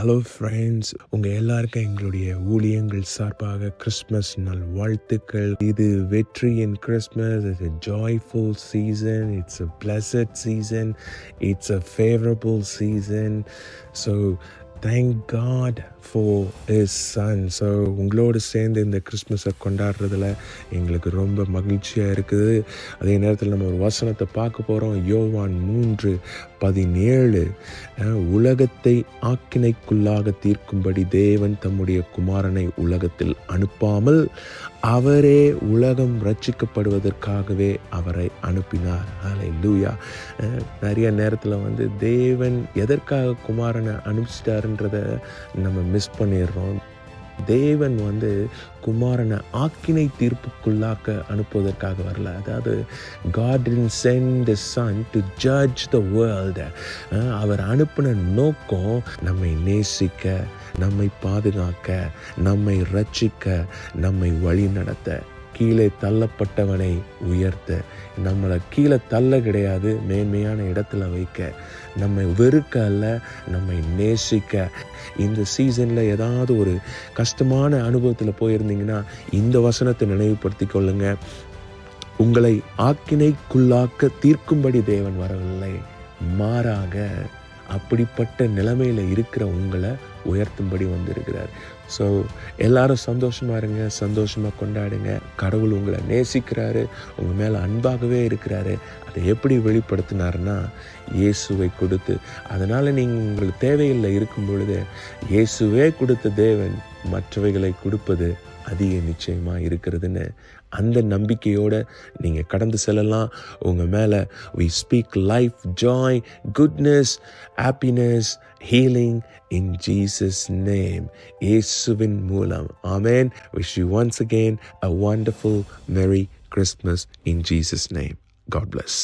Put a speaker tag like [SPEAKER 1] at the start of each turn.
[SPEAKER 1] Hello friends, உங்கள் எல்லாருக்கும் எங்களுடைய ஊழியங்கள் சார்பாக கிறிஸ்மஸ் நல் வாழ்த்துக்கள். இது வெற்றியின் Christmas. It's a joyful season, it's a blessed season, it's a favorable season. So thank God for his son. So உங்களோடு சேர்ந்து இந்த கிறிஸ்மஸை கொண்டாடுறதுல எங்களுக்கு ரொம்ப மகிழ்ச்சியாக இருக்குது. அதே நேரத்தில் நம்ம ஒரு வசனத்தை பார்க்க போகிறோம். யோவான் 3:17. உலகத்தை ஆக்கினைக்குள்ளாக தீர்க்கும்படி தேவன் தம்முடைய குமாரனை உலகத்தில் அனுப்பாமல் அவரே உலகம் ரட்சிக்கப்படுவதற்காகவே அவரை அனுப்பினார். ஹல்லேலூயா. நிறைய நேரத்தில் தேவன் எதற்காக குமாரனை அனுப்பிச்சிட்டாருன்றதை நம்ம மிஸ் பண்ணிடுறோம். தேவன் குமாரனை ஆக்கினை தீர்ப்புக்குள்ளாக்க அனுப்புவதற்காக வரல. அதாவது God didn't send the son to judge the world. அவர் அனுப்பின நோக்கம் நம்மை நேசிக்க, நம்மை பாதுகாக்க, நம்மை ரட்சிக்க, நம்மை வழி நடத்த, கீழே தள்ளப்பட்டவனை உயர்த்த, நம்மளை கீழே தள்ள கிடையாது, மேன்மையான இடத்துல வைக்க, நம்மை வெறுக்க அல்ல, நம்மை நேசிக்க. இந்த சீசனில் ஏதாவது ஒரு கஷ்டமான அனுபவத்தில் போயிருந்தீங்கன்னா இந்த வசனத்தை நினைவுபடுத்தி கொள்ளுங்க. உங்களை ஆக்கினைக்குள்ளாக்க தீர்க்கும்படி தேவன் வரவில்லை, மாறாக அப்படிப்பட்ட நிலைமையில் இருக்கிற உங்களை உயர்த்தும்படி வந்திருக்கிறார். ஸோ எல்லாரும் சந்தோஷமாக இருங்க, சந்தோஷமாக கொண்டாடுங்க. கடவுள் உங்களை நேசிக்கிறாரு, உங்கள் மேலே அன்பாகவே இருக்கிறாரு. அதை எப்படி வெளிப்படுத்தினாருன்னா இயேசுவை கொடுத்து. அதனால் நீங்கள் உங்களுக்கு தேவையில்லை இருக்கும் பொழுது இயேசுவே கொடுத்த தேவன் மற்றவைகளை கொடுப்பது அதிக நிச்சயமாக இருக்கிறதுன்னு அந்த நம்பிக்கையோடு நீங்கள் கடந்து செல்லலாம். உங்கள் மேலே we speak life, joy, goodness, happiness, healing in Jesus name. இயேசுவின் மூலம். Amen. Wish you once again a wonderful Merry Christmas in Jesus name. God bless.